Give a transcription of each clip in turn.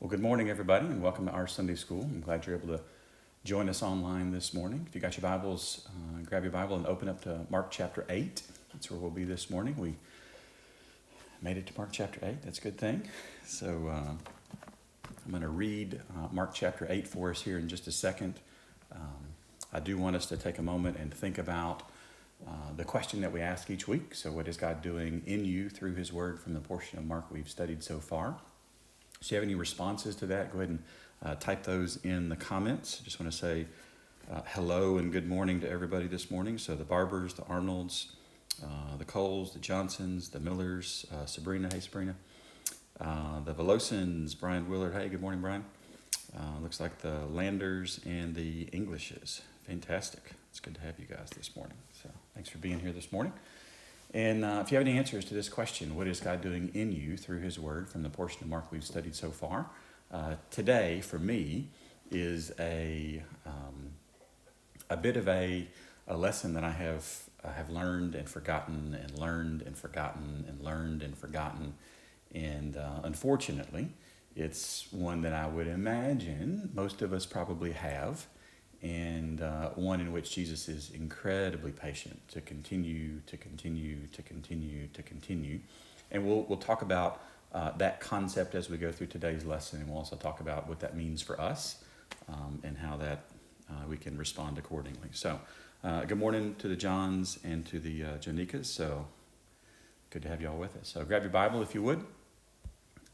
Well, good morning, everybody, and welcome to our Sunday School. I'm glad you're able to join us online this morning. If you got your Bibles, grab your Bible and open up to Mark chapter 8. That's where we'll be this morning. We made it to Mark chapter 8. That's a good thing. So I'm going to read Mark chapter 8 for us here in just a second. I do want us to take a moment and think about the question that we ask each week. So what is God doing in you through his word from the portion of Mark we've studied so far? So if you have any responses to that, go ahead and type those in the comments. I just want to say hello and good morning to everybody this morning. So the Barbers, the Arnolds, the Coles, the Johnsons, the Millers, Sabrina, hey Sabrina, the Velosins, Brian Willard, hey, good morning, Brian. Looks like the Landers and the Englishes. Fantastic. It's good to have you guys this morning. So thanks for being here this morning. And if you have any answers to this question, what is God doing in you through his word from the portion of Mark we've studied so far? Today, for me, is a bit of a lesson that I have learned and forgotten and learned and forgotten and learned and forgotten. And unfortunately, it's one that I would imagine most of us probably have. And one in which Jesus is incredibly patient to continue. And we'll talk about that concept as we go through today's lesson, and we'll also talk about what that means for us and how that we can respond accordingly. So good morning to the Johns and to the Janikas. So good to have you all with us. So grab your Bible if you would,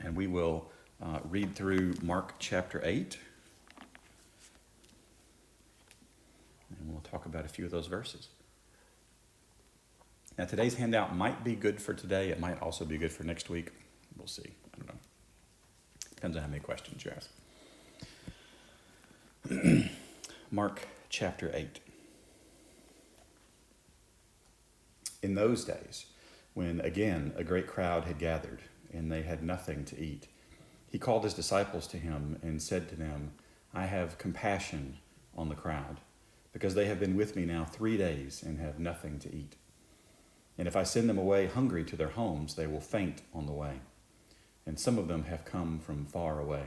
and we will read through Mark chapter 8. And we'll talk about a few of those verses. Now, today's handout might be good for today. It might also be good for next week. We'll see. I don't know. Depends on how many questions you ask. Mark chapter 8. In those days, when again a great crowd had gathered, and they had nothing to eat, he called his disciples to him and said to them, I have compassion on the crowd, because they have been with me now 3 days and have nothing to eat. And if I send them away hungry to their homes, they will faint on the way. And some of them have come from far away.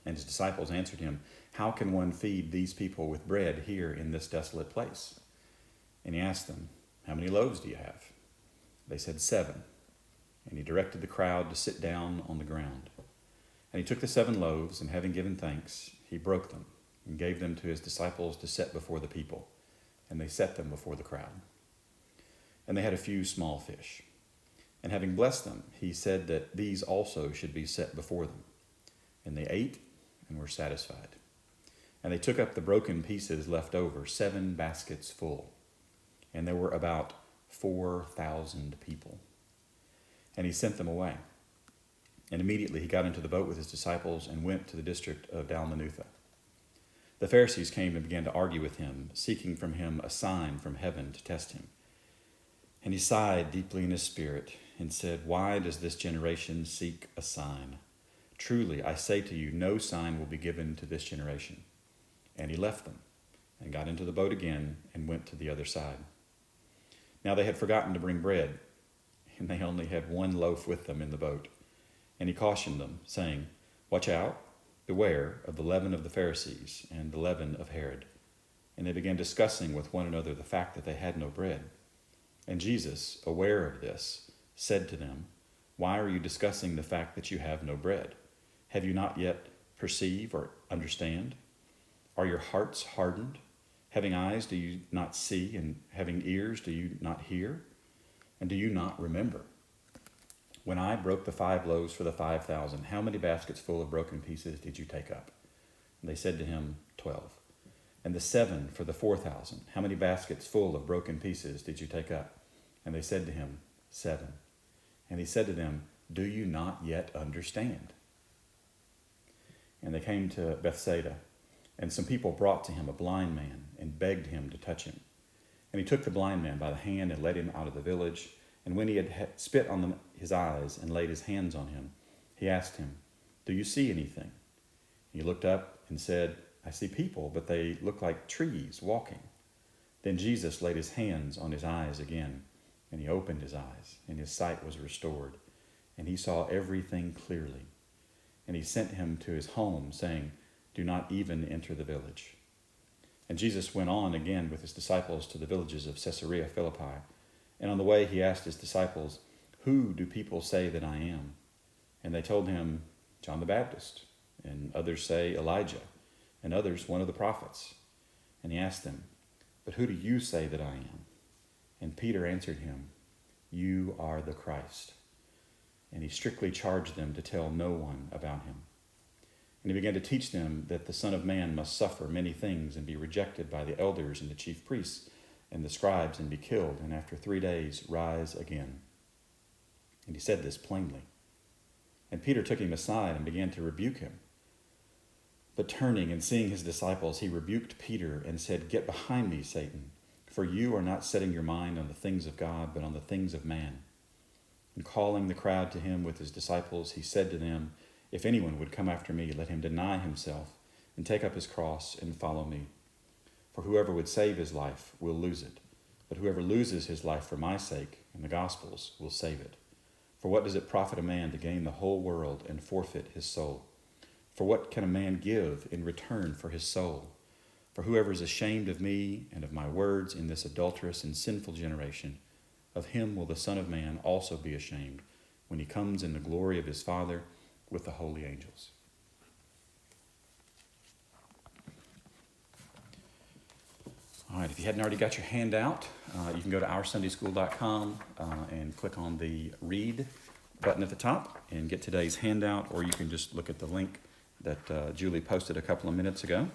And his disciples answered him, How can one feed these people with bread here in this desolate place? And he asked them, How many loaves do you have? They said 7. And he directed the crowd to sit down on the ground. And he took the 7 loaves, and having given thanks, he broke them and gave them to his disciples to set before the people. And they set them before the crowd. And they had a few small fish. And having blessed them, he said that these also should be set before them. And they ate and were satisfied. And they took up the broken pieces left over, 7 baskets full. And there were about 4,000 people. And he sent them away. And immediately he got into the boat with his disciples and went to the district of Dalmanutha. The Pharisees came and began to argue with him, seeking from him a sign from heaven to test him. And he sighed deeply in his spirit and said, Why does this generation seek a sign? Truly, I say to you, no sign will be given to this generation. And he left them and got into the boat again and went to the other side. Now they had forgotten to bring bread, and they only had 1 loaf with them in the boat. And he cautioned them, saying, Watch out. Beware of the leaven of the Pharisees and the leaven of Herod. And they began discussing with one another the fact that they had no bread. And Jesus, aware of this, said to them, Why are you discussing the fact that you have no bread? Have you not yet perceived or understand? Are your hearts hardened? Having eyes, do you not see? And having ears, do you not hear? And do you not remember? When I broke the 5 loaves for the 5,000, how many baskets full of broken pieces did you take up? And they said to him, 12. And the 7 for the 4,000, how many baskets full of broken pieces did you take up? And they said to him, 7. And he said to them, Do you not yet understand? And they came to Bethsaida, and some people brought to him a blind man and begged him to touch him. And he took the blind man by the hand and led him out of the village. And when he had spit on his eyes and laid his hands on him, he asked him, Do you see anything? He looked up and said, I see people, but they look like trees walking. Then Jesus laid his hands on his eyes again, and he opened his eyes, and his sight was restored, and he saw everything clearly. and he sent him to his home, saying, "Do not even enter the village." And Jesus went on again with his disciples to the villages of Caesarea Philippi. And on the way he asked his disciples, "Who do people say that I am?" And they told him, "John the Baptist, and others say Elijah, and others one of the prophets." And he asked them, "But who do you say that I am?" And Peter answered him, "You are the Christ." And he strictly charged them to tell no one about him. And he began to teach them that the Son of Man must suffer many things and be rejected by the elders and the chief priests and the scribes and be killed, and after 3 days rise again. And he said this plainly. And Peter took him aside and began to rebuke him. But turning and seeing his disciples, he rebuked Peter and said, "Get behind me, Satan, for you are not setting your mind on the things of God, but on the things of man." And calling the crowd to him with his disciples, he said to them, "If anyone would come after me, let him deny himself and take up his cross and follow me. For whoever would save his life will lose it, but whoever loses his life for my sake and the gospel's will save it. For what does it profit a man to gain the whole world and forfeit his soul? For what can a man give in return for his soul? For whoever is ashamed of me and of my words in this adulterous and sinful generation, of him will the Son of Man also be ashamed when he comes in the glory of his Father with the holy angels." All right, if you hadn't already got your handout, you can go to OurSundaySchool.com and click on the Read button at the top and get today's handout, or you can just look at the link that Julie posted a couple of minutes ago.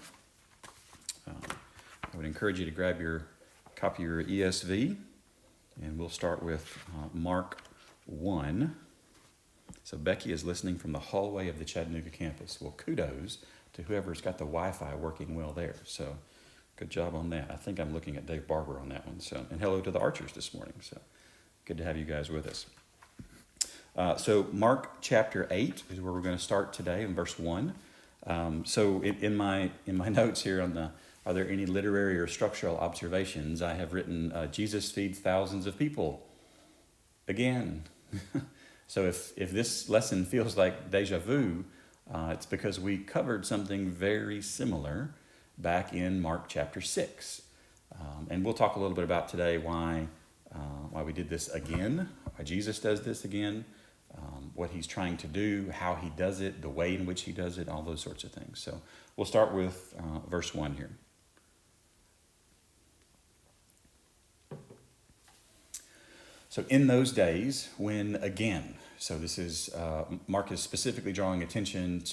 I would encourage you to grab your copy of your ESV, and we'll start with Mark 1. So Becky is listening from the hallway of the Chattanooga campus. Well, kudos to whoever's got the Wi-Fi working well there. So good job on that. I think I'm looking at Dave Barber on that one. So, and hello to the Archers this morning. So good to have you guys with us. So Mark chapter 8 is where we're going to start today in verse 1. So in my notes here on the, are there any literary or structural observations? I have written, Jesus feeds thousands of people. Again. So if this lesson feels like deja vu, it's because we covered something very similar back in Mark chapter 6. And we'll talk a little bit about today why we did this again, why Jesus does this again, what he's trying to do, how he does it, the way in which he does it, all those sorts of things. So we'll start with verse 1 here. So in those days, when again, so this is, Mark is specifically drawing attention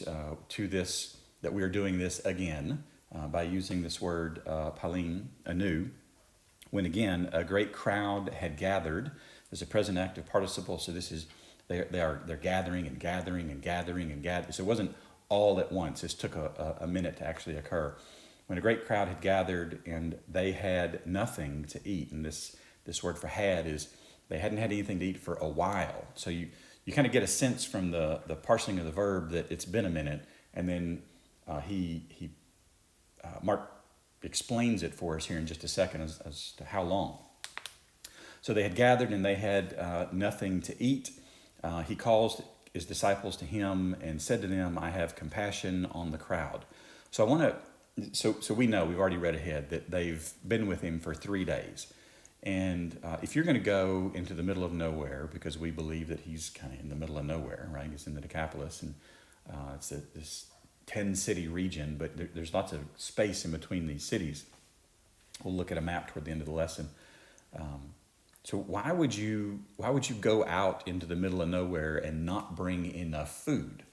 to this, that we are doing this again by using this word palim, anew, when again, a great crowd had gathered. There's a present active participle, so this is, they're gathering and gathering and gathering and gathering. So it wasn't all at once. This took a minute to actually occur. When a great crowd had gathered and they had nothing to eat, and this word for had is, they hadn't had anything to eat for a while. So you kind of get a sense from the parsing of the verb that it's been a minute, and then Mark explains it for us here in just a second as to how long. So they had gathered and they had nothing to eat. He calls his disciples to him and said to them, "I have compassion on the crowd." So I want to, so we know, we've already read ahead, that they've been with him for 3 days. And if you're going to go into the middle of nowhere, because we believe that he's kind of in the middle of nowhere, right? He's in the Decapolis, and it's this 10-city region, but there's lots of space in between these cities. We'll look at a map toward the end of the lesson. So why would you go out into the middle of nowhere and not bring enough food?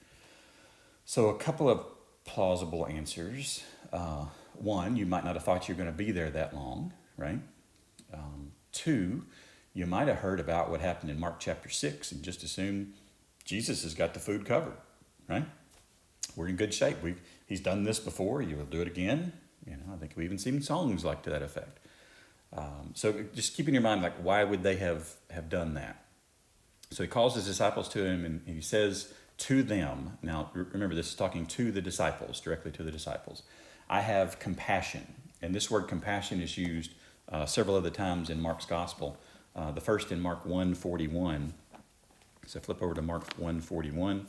So a couple of plausible answers. One, you might not have thought you were going to be there that long, right? Two, you might have heard about what happened in Mark chapter 6 and just assumed Jesus has got the food covered, right? We're in good shape. He's done this before. You will do it again. I think we even sing songs like to that effect. So just keep in your mind, like, why would they have done that? So he calls his disciples to him and he says to them, now remember this is talking to the disciples, directly to the disciples, "I have compassion." And this word compassion is used several other times in Mark's gospel. The first in Mark 1:41. So flip over to Mark 1:41.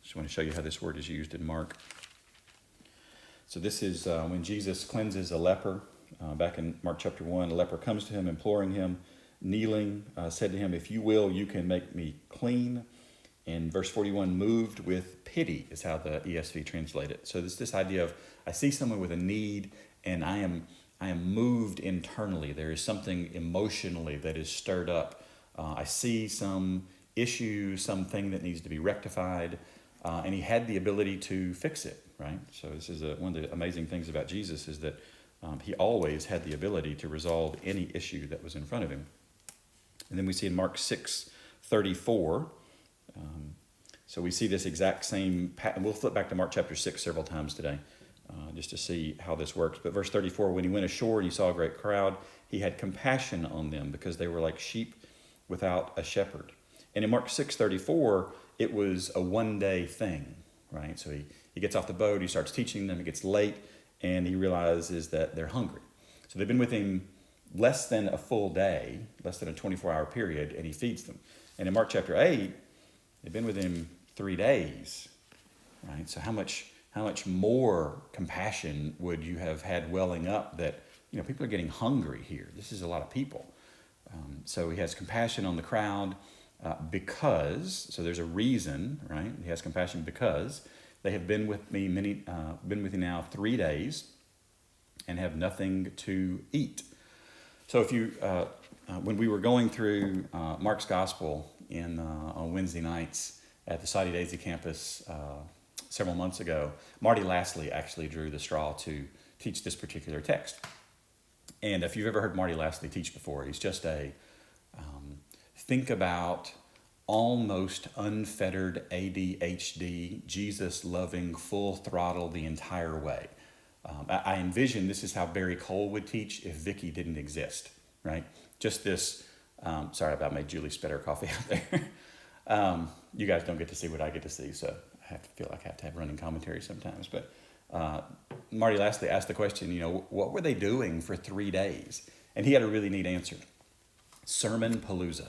Just want to show you how this word is used in Mark. So this is when Jesus cleanses a leper. Back in Mark chapter 1, a leper comes to him, imploring him, kneeling, said to him, "If you will, you can make me clean." In verse 41, moved with pity is how the ESV translate it. So this idea of, I see someone with a need, and I am moved internally. There is something emotionally that is stirred up. I see some issue, something that needs to be rectified, and he had the ability to fix it, right? So this is one of the amazing things about Jesus is that he always had the ability to resolve any issue that was in front of him. And then we see in Mark 6:34, so we see this exact same pattern. We'll flip back to Mark chapter 6 several times today just to see how this works. But verse 34, when he went ashore and he saw a great crowd, he had compassion on them because they were like sheep without a shepherd. And in Mark 6:34, it was a one-day thing, right? So he gets off the boat, he starts teaching them, it gets late, and he realizes that they're hungry. So they've been with him less than a full day, less than a 24-hour period, and he feeds them. And in Mark chapter 8, they've been with him 3 days, right? So how much more compassion would you have had welling up that, people are getting hungry here. This is a lot of people. So he has compassion on the crowd because, so there's a reason, right? He has compassion because they have been with me been with me now 3 days and have nothing to eat. So if you, when we were going through Mark's Gospel on Wednesday nights at the Saudi Daisy campus several months ago, Marty Lastly actually drew the straw to teach this particular text. And if you've ever heard Marty Lastly teach before, he's just think about almost unfettered ADHD, Jesus-loving, full throttle the entire way. I envision this is how Barry Cole would teach if Vicky didn't exist, right? Just this, sorry about my Julie Spetter coffee out there. You guys don't get to see what I get to see, so I feel like I have to have running commentary sometimes. But Marty Lastly asked the question, what were they doing for 3 days? And he had a really neat answer. Sermon Palooza,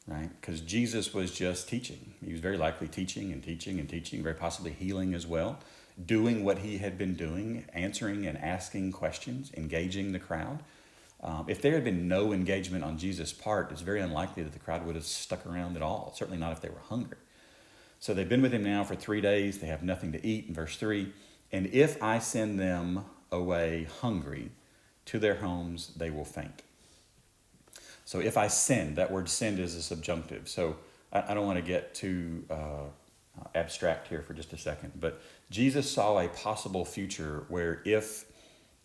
right? Because Jesus was just teaching. He was very likely teaching and teaching and teaching, very possibly healing as well, doing what he had been doing, answering and asking questions, engaging the crowd. If there had been no engagement on Jesus' part, it's very unlikely that the crowd would have stuck around at all, certainly not if they were hungry. So they've been with him now for 3 days. They have nothing to eat in verse 3. And if I send them away hungry to their homes, they will faint. So if I send, that word send is a subjunctive. So I don't want to get too abstract here for just a second. But Jesus saw a possible future where if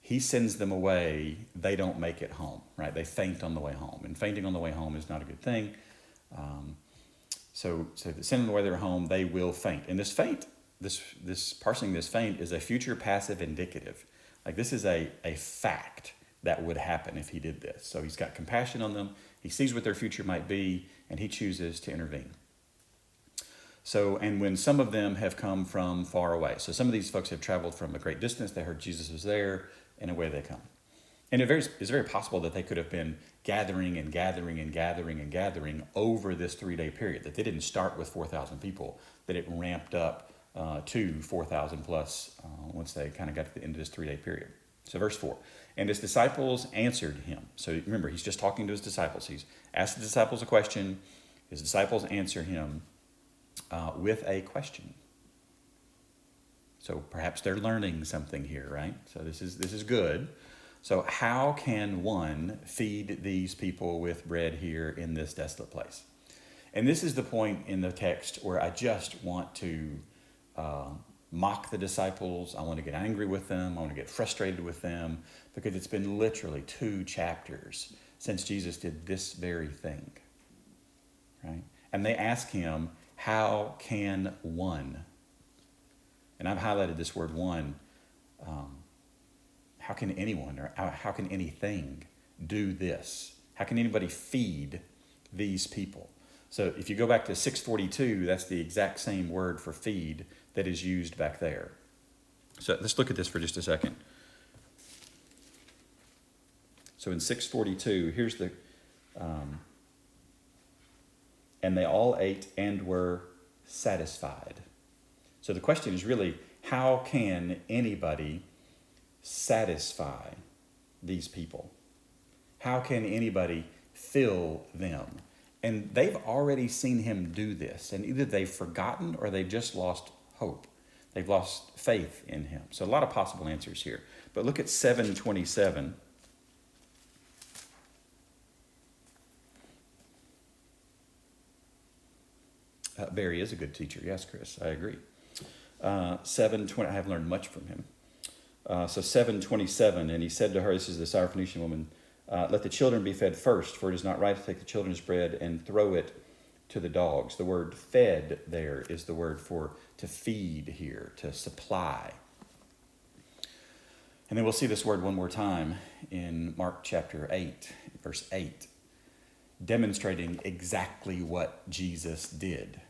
he sends them away, they don't make it home, right? They faint on the way home. And fainting on the way home is not a good thing. So if they send them away their home, they will faint. And this faint, this parsing this faint is a future passive indicative. Like this is a fact that would happen if he did this. So he's got compassion on them. He sees what their future might be, and he chooses to intervene. So, and when some of them have come from far away. So some of these folks have traveled from a great distance. They heard Jesus was there, and away they come. And it's very possible that they could have been gathering and gathering and gathering and gathering over this 3-day period, that they didn't start with 4,000 people, that it ramped up to 4,000 plus once they kind of got to the end of this 3-day period. So verse 4, and his disciples answered him. So remember, he's just talking to his disciples. He's asked the disciples a question. His disciples answer him with a question. So perhaps they're learning something here, right? So this is good. So how can one feed these people with bread here in this desolate place? And this is the point in the text where I just want to mock the disciples. I want to get angry with them. I want to get frustrated with them because it's been literally 2 chapters since Jesus did this very thing, right? And they ask him, how can one? And I've highlighted this word one. How can anyone or how can anything do this? How can anybody feed these people? So if you go back to 642, that's the exact same word for feed that is used back there. So let's look at this for just a second. So in 642, here's the, and they all ate and were satisfied. So the question is really, how can anybody satisfy these people? How can anybody fill them? And they've already seen him do this, and either they've forgotten or they've just lost hope. They've lost faith in him. So a lot of possible answers here. But look at 7:27. Barry is a good teacher. Yes, Chris, I agree. 7:20. I have learned much from him. So 7:27, and he said to her, this is the Syrophoenician woman, let the children be fed first, for it is not right to take the children's bread and throw it to the dogs. The word fed there is the word for to feed here, to supply. And then we'll see this word one more time in Mark chapter 8, verse 8, demonstrating exactly what Jesus did.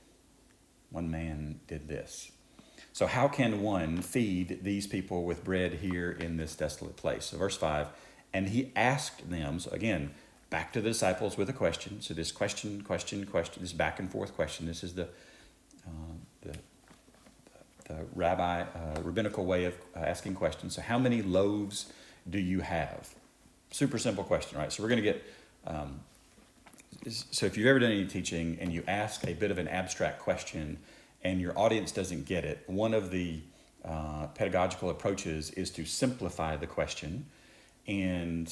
One man did this. So how can one feed these people with bread here in this desolate place? So verse 5, and he asked them, so again, back to the disciples with a question. So this question, this back and forth question. This is the rabbinical way of asking questions. So how many loaves do you have? Super simple question, right? So we're going to get, so if you've ever done any teaching and you ask a bit of an abstract question and your audience doesn't get it, one of the pedagogical approaches is to simplify the question and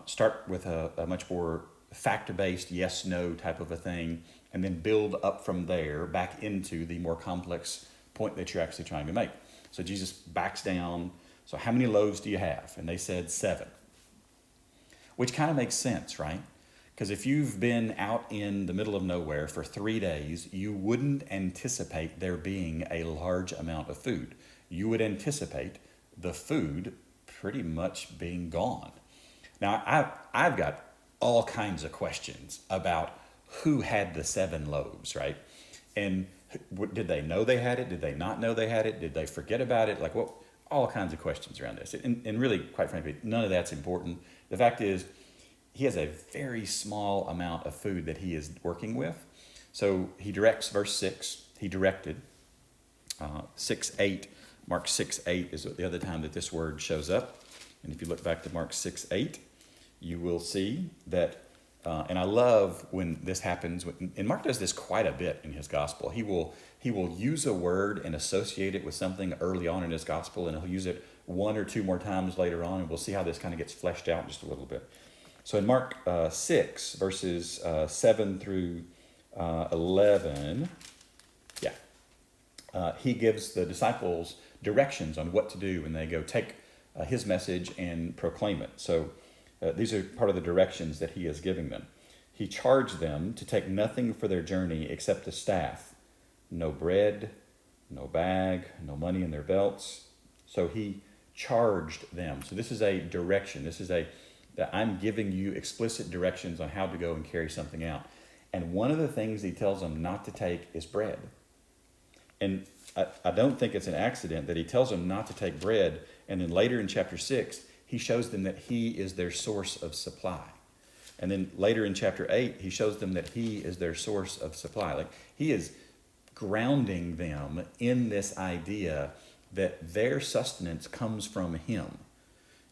start with a much more factor-based yes-no type of a thing, and then build up from there back into the more complex point that you're actually trying to make. So Jesus backs down. So how many loaves do you have? And they said 7, which kind of makes sense, right? Because if you've been out in the middle of nowhere for 3 days, you wouldn't anticipate there being a large amount of food. You would anticipate the food pretty much being gone. Now, I've got all kinds of questions about who had the 7 loaves, right? And did they know they had it? Did they not know they had it? Did they forget about it? Like, what? All kinds of questions around this. And really, quite frankly, none of that's important. The fact is, he has a very small amount of food that he is working with. So he directs, verse 6, he directed. 6:8, Mark 6:8 is the other time that this word shows up. And if you look back to Mark 6:8, you will see that, and I love when this happens, and Mark does this quite a bit in his gospel. He will use a word and associate it with something early on in his gospel, and he'll use it 1 or 2 more times later on, and we'll see how this kind of gets fleshed out just a little bit. So in Mark 6, verses 7 through 11, he gives the disciples directions on what to do when they go take his message and proclaim it. So these are part of the directions that he is giving them. He charged them to take nothing for their journey except a staff, no bread, no bag, no money in their belts. So he charged them. So this is a direction. This is that I'm giving you explicit directions on how to go and carry something out. And one of the things he tells them not to take is bread. And I don't think it's an accident that he tells them not to take bread, and then later in chapter 6, he shows them that he is their source of supply. And then later in chapter 8, he shows them that he is their source of supply. Like, he is grounding them in this idea that their sustenance comes from him.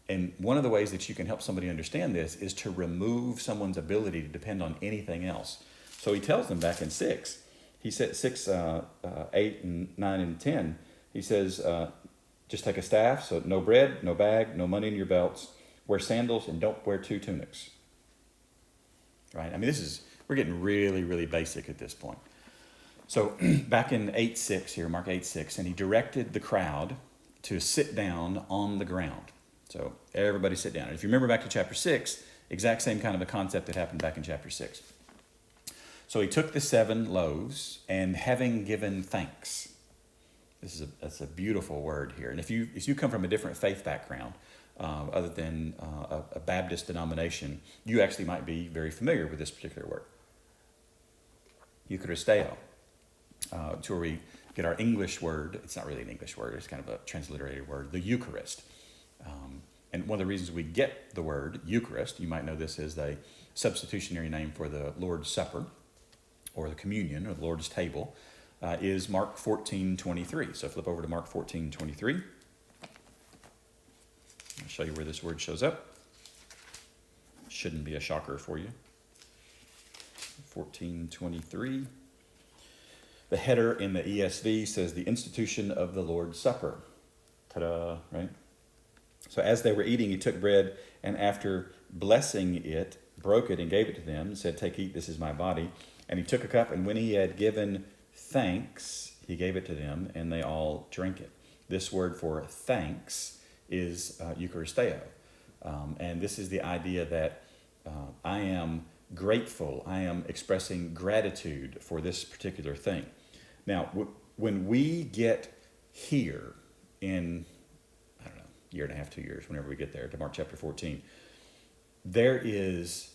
And one of the ways that you can help somebody understand this is to remove someone's ability to depend on anything else. So he tells them back in 6, he said 6, 8, and 9, and 10, he says, just take a staff, so no bread, no bag, no money in your belts, wear sandals, and don't wear 2 tunics. Right? I mean, we're getting really, really basic at this point. So back in 8:6 here, Mark 8:6, and he directed the crowd to sit down on the ground. So everybody sit down. And if you remember back to chapter 6, exact same kind of a concept that happened back in chapter 6. So he took the 7 loaves, and having given thanks. That's a beautiful word here. And if you come from a different faith background, other than a Baptist denomination, you actually might be very familiar with this particular word. Eucharisteo. It's where we get our English word. It's not really an English word. It's kind of a transliterated word, the Eucharist. And one of the reasons we get the word Eucharist, you might know this as a substitutionary name for the Lord's Supper, or the communion, or the Lord's table. is Mark 14:23. So flip over to Mark 14:23. I'll show you where this word shows up. Shouldn't be a shocker for you. 14:23. The header in the ESV says the institution of the Lord's Supper. Ta-da, right? So as they were eating, he took bread, and after blessing it, broke it and gave it to them, and said, "Take, eat, this is my body." And he took a cup, and when he had given thanks, he gave it to them, and they all drank it. This word for thanks is Eucharisteo. And this is the idea that I am grateful. I am expressing gratitude for this particular thing. Now, when we get here in, I don't know, year and a half, 2 years, whenever we get there to Mark chapter 14, there is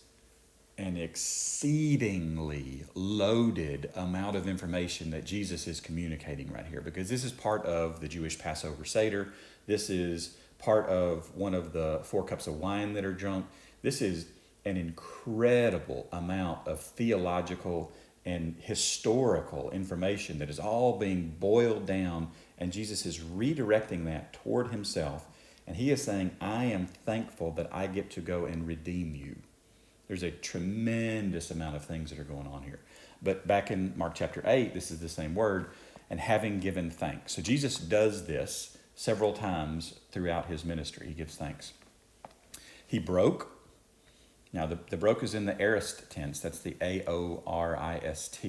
an exceedingly loaded amount of information that Jesus is communicating right here, because this is part of the Jewish Passover Seder. This is part of one of the 4 cups of wine that are drunk. This is an incredible amount of theological and historical information that is all being boiled down, and Jesus is redirecting that toward himself, and he is saying, I am thankful that I get to go and redeem you. There's a tremendous amount of things that are going on here. But back in Mark chapter 8, this is the same word, and having given thanks. So Jesus does this several times throughout his ministry. He gives thanks. He broke. Now, the broke is in the aorist tense. That's the aorist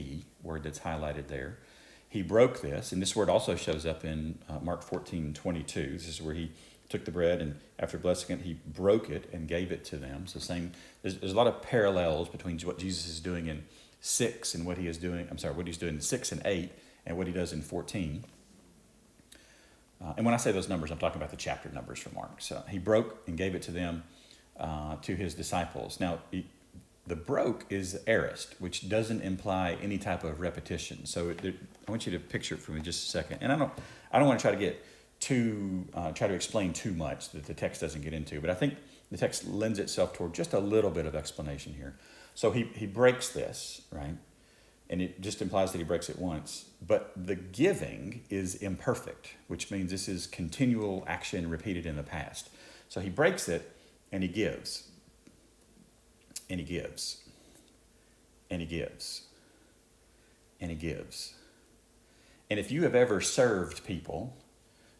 word that's highlighted there. He broke this, and this word also shows up in Mark 14:22. This is where he took the bread, and after blessing it, he broke it and gave it to them. So there's a lot of parallels between what Jesus is doing in 6 and what he is doing, what he's doing in 6 and 8 and what he does in 14. And when I say those numbers, I'm talking about the chapter numbers for Mark. So he broke and gave it to them, to his disciples. Now, the broke is aorist, which doesn't imply any type of repetition. So I want you to picture it for me just a second. And I don't want to try to get try to explain too much that the text doesn't get into, but I think the text lends itself toward just a little bit of explanation here. So he breaks this, right? And it just implies that he breaks it once. But the giving is imperfect, which means this is continual action repeated in the past. So he breaks it, and he gives. And he gives. And he gives. And he gives. And if you have ever served people,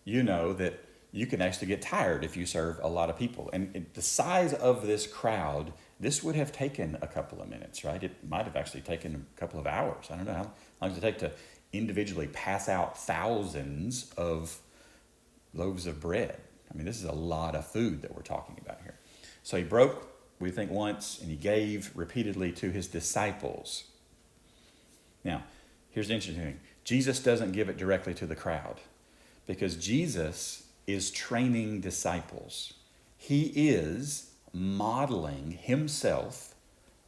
you know that you can actually get tired if you serve a lot of people. And the size of this crowd, this would have taken a couple of minutes, right? It might have actually taken a couple of hours. I don't know how long does it take to individually pass out thousands of loaves of bread. I mean, this is a lot of food that we're talking about here. So he broke, we think, once, and he gave repeatedly to his disciples. Now, here's the interesting thing. Jesus doesn't give it directly to the crowd, because Jesus is training disciples. He is modeling himself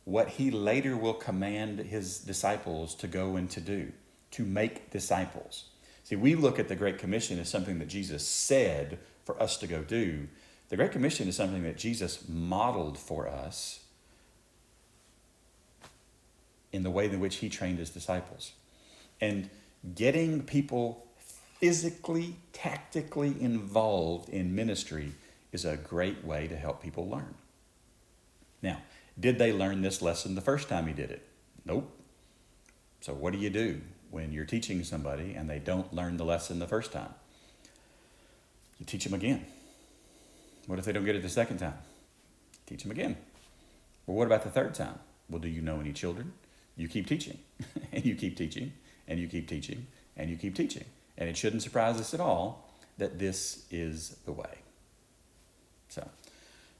what he later will command his disciples to go and to do, to make disciples. See, we look at the Great Commission as something that Jesus said for us to go do. The Great Commission is something that Jesus modeled for us in the way in which he trained his disciples. And getting people physically, tactically involved in ministry is a great way to help people learn. Now, did they learn this lesson the first time he did it? Nope. So what do you do when you're teaching somebody and they don't learn the lesson the first time? You teach them again. What if they don't get it the second time? Teach them again. Well, what about the third time? Well, do you know any children? You keep teaching, and you keep teaching, and you keep teaching, and you keep teaching. And it shouldn't surprise us at all that this is the way. So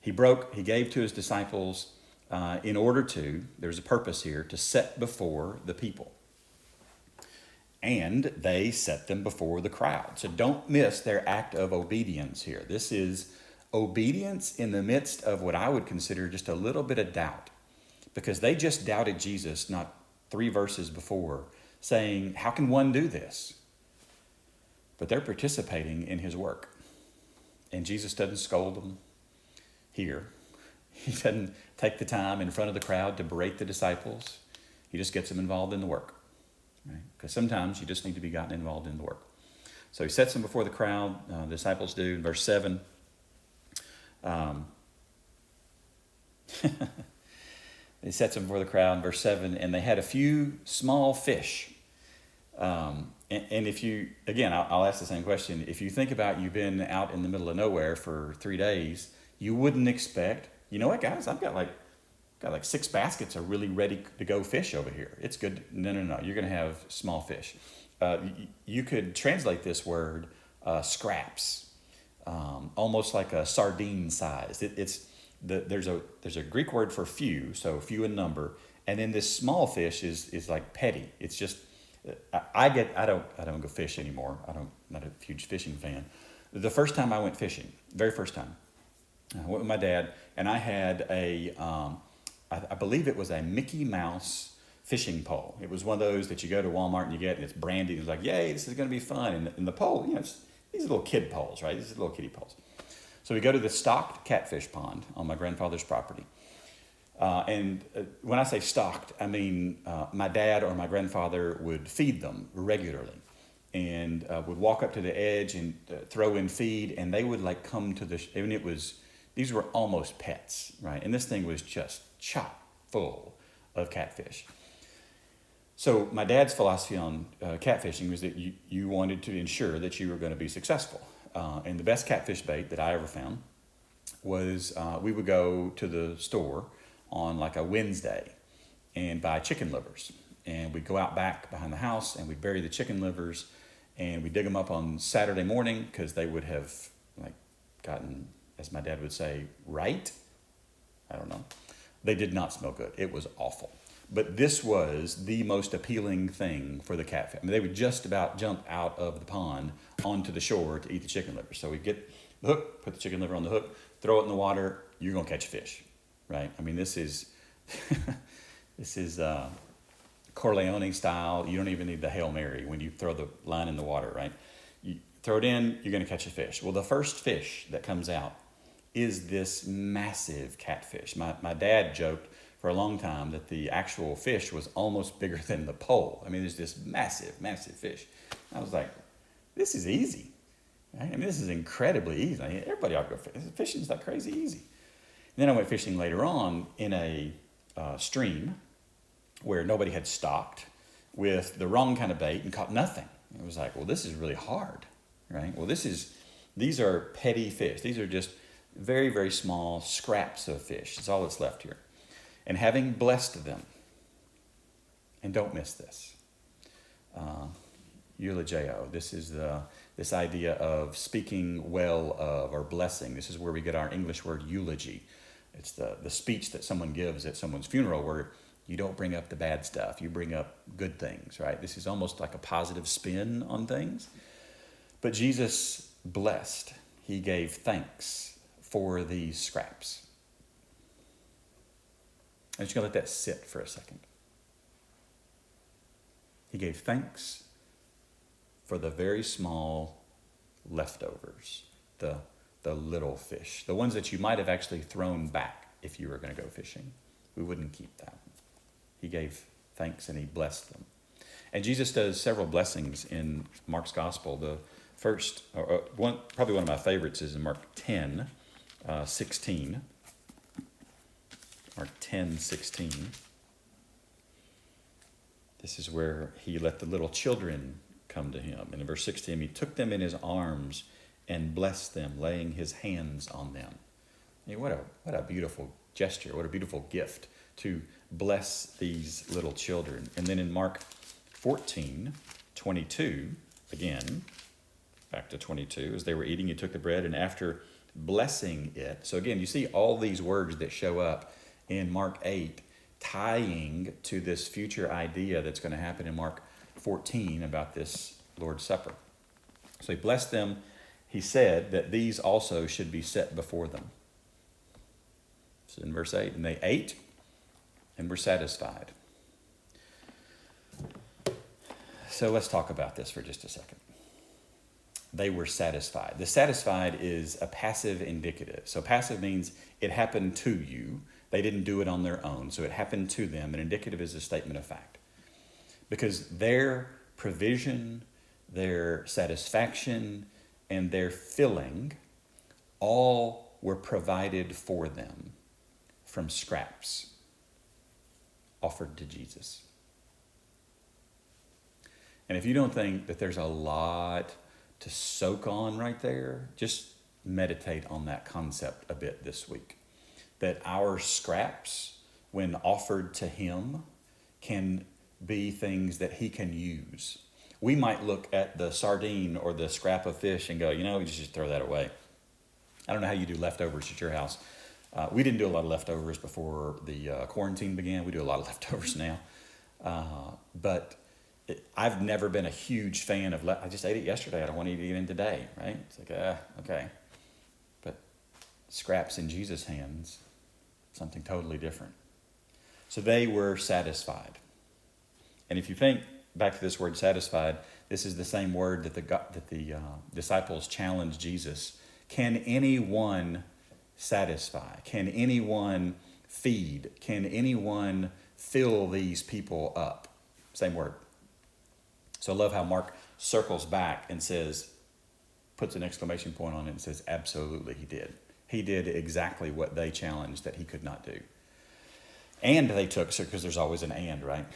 he broke, he gave to his disciples in order to, there's a purpose here, to set before the people. And they set them before the crowd. So don't miss their act of obedience here. This is obedience in the midst of what I would consider just a little bit of doubt, because they just doubted Jesus not 3 verses before, saying, how can one do this? But they're participating in his work. And Jesus doesn't scold them here. He doesn't take the time in front of the crowd to berate the disciples. He just gets them involved in the work. right? Because sometimes you just need to be gotten involved in the work. So he sets them before the crowd. The disciples do. In verse 7, he sets them before the crowd in verse 7, and they had a few small fish. And if you, again, I'll ask the same question. If you think about you've been out in the middle of nowhere for 3 days, you wouldn't expect, you know what, guys, I've got like 6 baskets of really ready to go fish over here. It's good. No. You're going to have small fish. You could translate this word scraps, almost like a sardine size. There's a Greek word for few, so few in number, and then this small fish is like petty. It's just I don't go fish anymore. I'm not a huge fishing fan. The first time I went fishing, very first time, I went with my dad, and I had I believe it was a Mickey Mouse fishing pole. It was one of those that you go to Walmart and you get, and it's branded. It's like, yay, this is going to be fun. And the pole, it's these little kid poles, right? These are little kiddie poles. So we go to the stocked catfish pond on my grandfather's property. And when I say stocked, I mean my dad or my grandfather would feed them regularly, and would walk up to the edge and throw in feed, and they would like come to these were almost pets, right? And this thing was just chock full of catfish. So my dad's philosophy on catfishing was that you wanted to ensure that you were going to be successful. And the best catfish bait that I ever found was we would go to the store on like a Wednesday and buy chicken livers. And we'd go out back behind the house and we'd bury the chicken livers and we'd dig them up on Saturday morning because they would have like gotten, as my dad would say, right? I don't know. They did not smell good. It was awful. But this was the most appealing thing for the catfish. I mean, they would just about jump out of the pond onto the shore to eat the chicken liver. So we'd get the hook, put the chicken liver on the hook, throw it in the water, you're going to catch a fish, right? I mean, this is Corleone style. You don't even need the Hail Mary when you throw the line in the water, right? You throw it in, you're going to catch a fish. Well, the first fish that comes out is this massive catfish. My dad joked for a long time that the actual fish was almost bigger than the pole. I mean, there's this massive, massive fish. I was like, this is easy. Right? I mean, this is incredibly easy. I mean, everybody ought to go fishing. Fishing's like crazy easy. And then I went fishing later on in a stream where nobody had stocked with the wrong kind of bait and caught nothing. It was like, well, this is really hard, right? Well, these are petty fish. These are just very, very small scraps of fish. That's all that's left here. And having blessed them, and don't miss this, eulogeo. This is this idea of speaking well of or blessing. This is where we get our English word eulogy. It's the speech that someone gives at someone's funeral where you don't bring up the bad stuff. You bring up good things, right? This is almost like a positive spin on things. But Jesus blessed. He gave thanks for these scraps. I'm just going to let that sit for a second. He gave thanks for the very small leftovers, the little fish, the ones that you might have actually thrown back if you were going to go fishing. We wouldn't keep that. He gave thanks and he blessed them. And Jesus does several blessings in Mark's gospel. The first, probably one of my favorites is in Mark 10, 16. Mark 10:16. This is where he let the little children come to him. And in verse 16, he took them in his arms and blessed them, laying his hands on them. I mean, what a beautiful gesture, what a beautiful gift to bless these little children. And then in Mark 14:22, again, back to 22, as they were eating, he took the bread and after blessing it. So again, you see all these words that show up in Mark 8, tying to this future idea that's going to happen in Mark 14 about this Lord's Supper. So he blessed them. He said that these also should be set before them. So in verse 8, and they ate and were satisfied. So let's talk about this for just a second. They were satisfied. The satisfied is a passive indicative. So passive means it happened to you. They didn't do it on their own, so it happened to them. And indicative is a statement of fact. because their provision, their satisfaction, and their filling all were provided for them from scraps offered to Jesus. And if you don't think that there's a lot to soak on right there, just meditate on that concept a bit this week. That our scraps, when offered to him, can be things that he can use. We might look at the sardine or the scrap of fish and go, we just throw that away. I don't know how you do leftovers at your house. We didn't do a lot of leftovers before the quarantine began. We do a lot of leftovers now. But I've never been a huge fan of, I just ate it yesterday. I don't want to eat it again today, right? It's like, okay. But scraps in Jesus' hands, something totally different. So they were satisfied. And if you think back to this word satisfied, this is the same word that the disciples challenged Jesus. Can anyone satisfy? Can anyone feed? Can anyone fill these people up? Same word. So I love how Mark circles back and says, puts an exclamation point on it and says, absolutely he did. He did exactly what they challenged that he could not do. And they took, because there's always an and, right?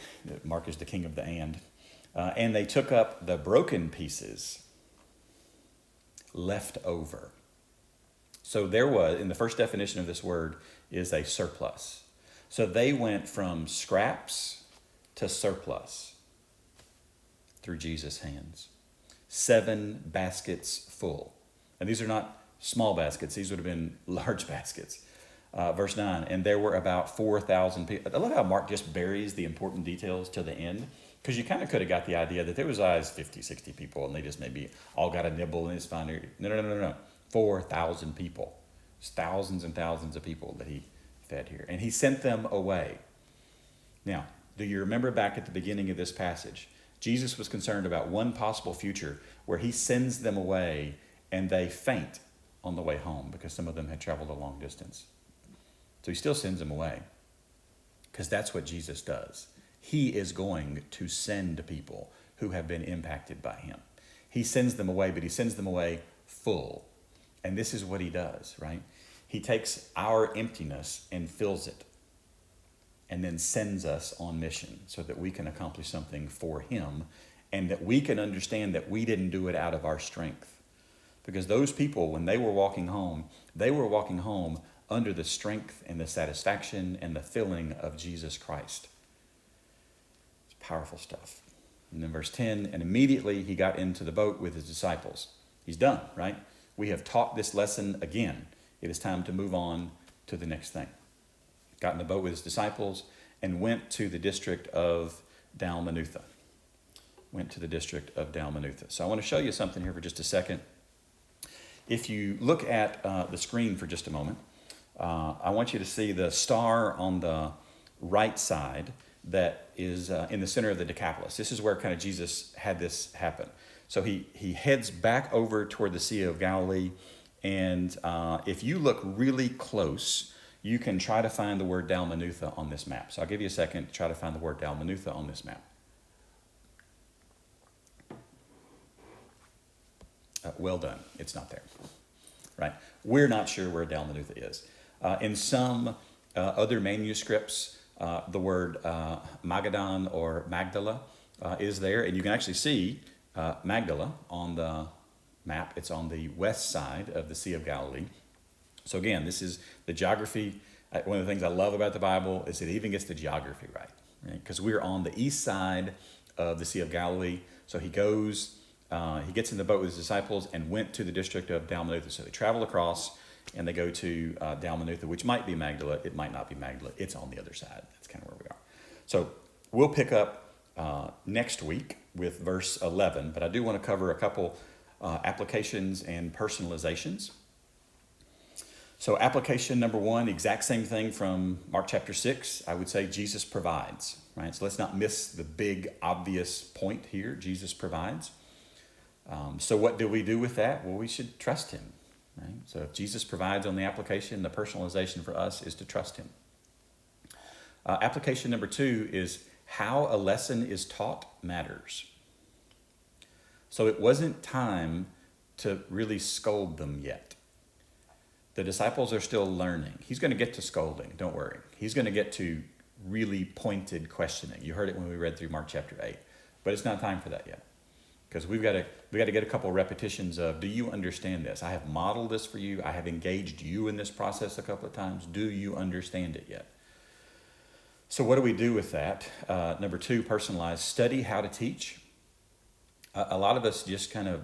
Mark is the king of the and they took up the broken pieces left over. So there was, in the first definition of this word, is a surplus. So they went from scraps to surplus through Jesus' hands. 7 baskets full. And these are not small baskets. These would have been large baskets. Verse 9, and there were about 4,000 people. I love how Mark just buries the important details to the end, because you kind of could have got the idea that there was 50, 60 people, and they just maybe all got a nibble and it's fine. No. 4,000 people. It's thousands and thousands of people that he fed here. And he sent them away. Now, do you remember back at the beginning of this passage, Jesus was concerned about one possible future where he sends them away and they faint on the way home because some of them had traveled a long distance. So he still sends them away because that's what Jesus does. He is going to send people who have been impacted by him. He sends them away, but he sends them away full. And this is what he does, right? He takes our emptiness and fills it and then sends us on mission so that we can accomplish something for him and that we can understand that we didn't do it out of our strength. Because those people, when they were walking home under the strength and the satisfaction and the filling of Jesus Christ. It's powerful stuff. And then verse 10, and immediately he got into the boat with his disciples. He's done, right? We have taught this lesson again. It is time to move on to the next thing. Got in the boat with his disciples and went to the district of Dalmanutha. So I want to show you something here for just a second. If you look at the screen for just a moment, I want you to see the star on the right side that is in the center of the Decapolis. This is where kind of Jesus had this happen. So he heads back over toward the Sea of Galilee, and if you look really close, you can try to find the word Dalmanutha on this map. So I'll give you a second to try to find the word Dalmanutha on this map. Well done. It's not there, right? We're not sure where Dalmanutha is. In some other manuscripts, the word Magadan or Magdala is there, and you can actually see Magdala on the map. It's on the west side of the Sea of Galilee. So again, this is the geography. One of the things I love about the Bible is it even gets the geography right? Because we're on the east side of the Sea of Galilee. So he goes, he gets in the boat with his disciples and went to the district of Dalmanutha. So they travel across and they go to Dalmanutha, which might be Magdala. It might not be Magdala. It's on the other side. That's kind of where we are. So we'll pick up next week with verse 11, but I do want to cover a couple applications and personalizations. So application number 1, exact same thing from Mark chapter 6. I would say Jesus provides, right? So let's not miss the big obvious point here. Jesus provides. So what do we do with that? Well, we should trust him, right? So if Jesus provides on the application, the personalization for us is to trust him. Application number 2 is How a lesson is taught matters. So it wasn't time to really scold them yet. The disciples are still learning. He's going to get to scolding, don't worry. He's going to get to really pointed questioning. You heard it when we read through Mark chapter 8. But it's not time for that yet. Because we got to get a couple of repetitions of, do you understand this? I have modeled this for you. I have engaged you in this process a couple of times. Do you understand it yet? So what do we do with that? Number 2, personalize. Study how to teach. A lot of us just kind of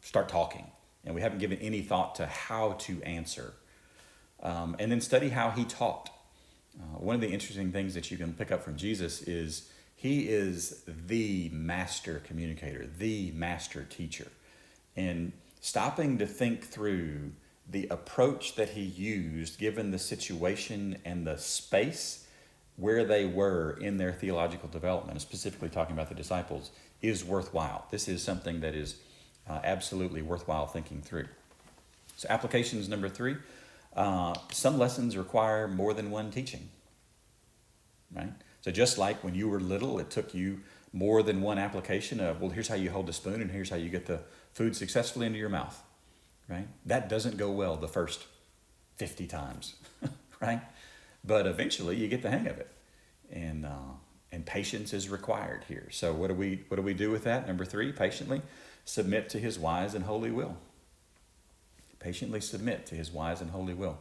start talking, and we haven't given any thought to how to answer. And then study how he taught. One of the interesting things that you can pick up from Jesus is he is the master communicator, the master teacher. And stopping to think through the approach that he used, given the situation and the space where they were in their theological development, specifically talking about the disciples, is worthwhile. This is something that is absolutely worthwhile thinking through. So applications number 3, some lessons require more than one teaching, right? So just like when you were little, it took you more than one application of, well, here's how you hold the spoon and here's how you get the food successfully into your mouth, right? That doesn't go well the first 50 times, right? But eventually you get the hang of it. And patience is required here. So what do we do with that? Number 3, patiently submit to his wise and holy will. Patiently submit to his wise and holy will.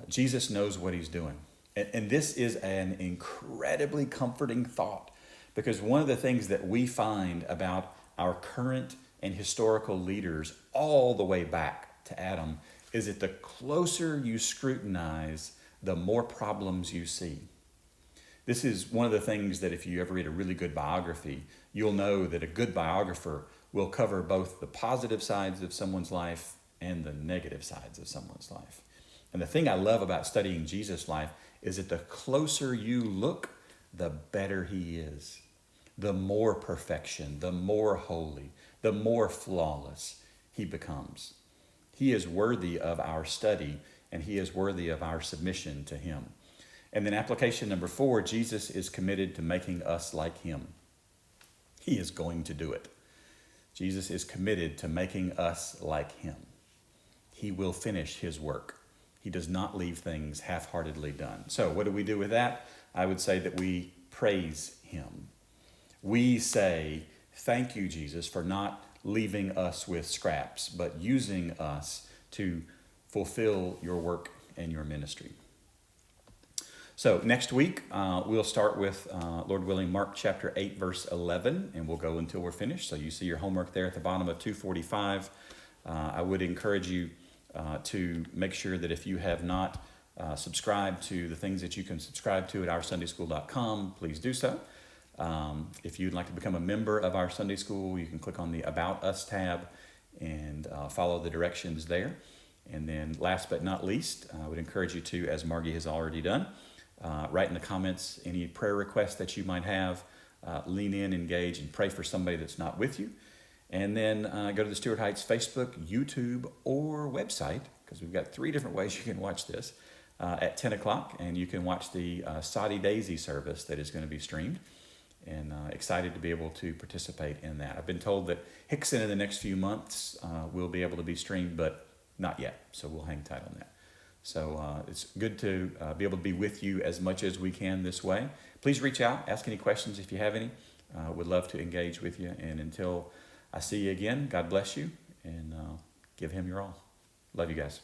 Jesus knows what he's doing. And this is an incredibly comforting thought, because one of the things that we find about our current and historical leaders all the way back to Adam is that the closer you scrutinize, the more problems you see. This is one of the things that if you ever read a really good biography, you'll know that a good biographer will cover both the positive sides of someone's life and the negative sides of someone's life. And the thing I love about studying Jesus' life is that the closer you look, the better he is. The more perfection, the more holy, the more flawless he becomes. He is worthy of our study, and he is worthy of our submission to him. And then application number 4, Jesus is committed to making us like him. He is going to do it. Jesus is committed to making us like him. He will finish his work. He does not leave things half-heartedly done. So what do we do with that? I would say that we praise him. We say, thank you, Jesus, for not leaving us with scraps, but using us to fulfill your work and your ministry. So next week, we'll start with, Lord willing, Mark chapter 8, verse 11, and we'll go until we're finished. So you see your homework there at the bottom of 245. I would encourage you to make sure that if you have not subscribed to the things that you can subscribe to at oursundayschool.com, please do so. If you'd like to become a member of our Sunday School, you can click on the About Us tab and follow the directions there. And then last but not least, I would encourage you to, as Margie has already done, write in the comments any prayer requests that you might have. Lean in, engage, and pray for somebody that's not with you. And then go to the Stuart Heights Facebook, YouTube, or website, because we've got 3 different ways you can watch this, at 10 o'clock. And you can watch the Saudi Daisy service that is going to be streamed. And excited to be able to participate in that. I've been told that Hixson in the next few months will be able to be streamed, but not yet. So we'll hang tight on that. So it's good to be able to be with you as much as we can this way. Please reach out, ask any questions if you have any. Would love to engage with you. And until I see you again, God bless you, and give him your all. Love you guys.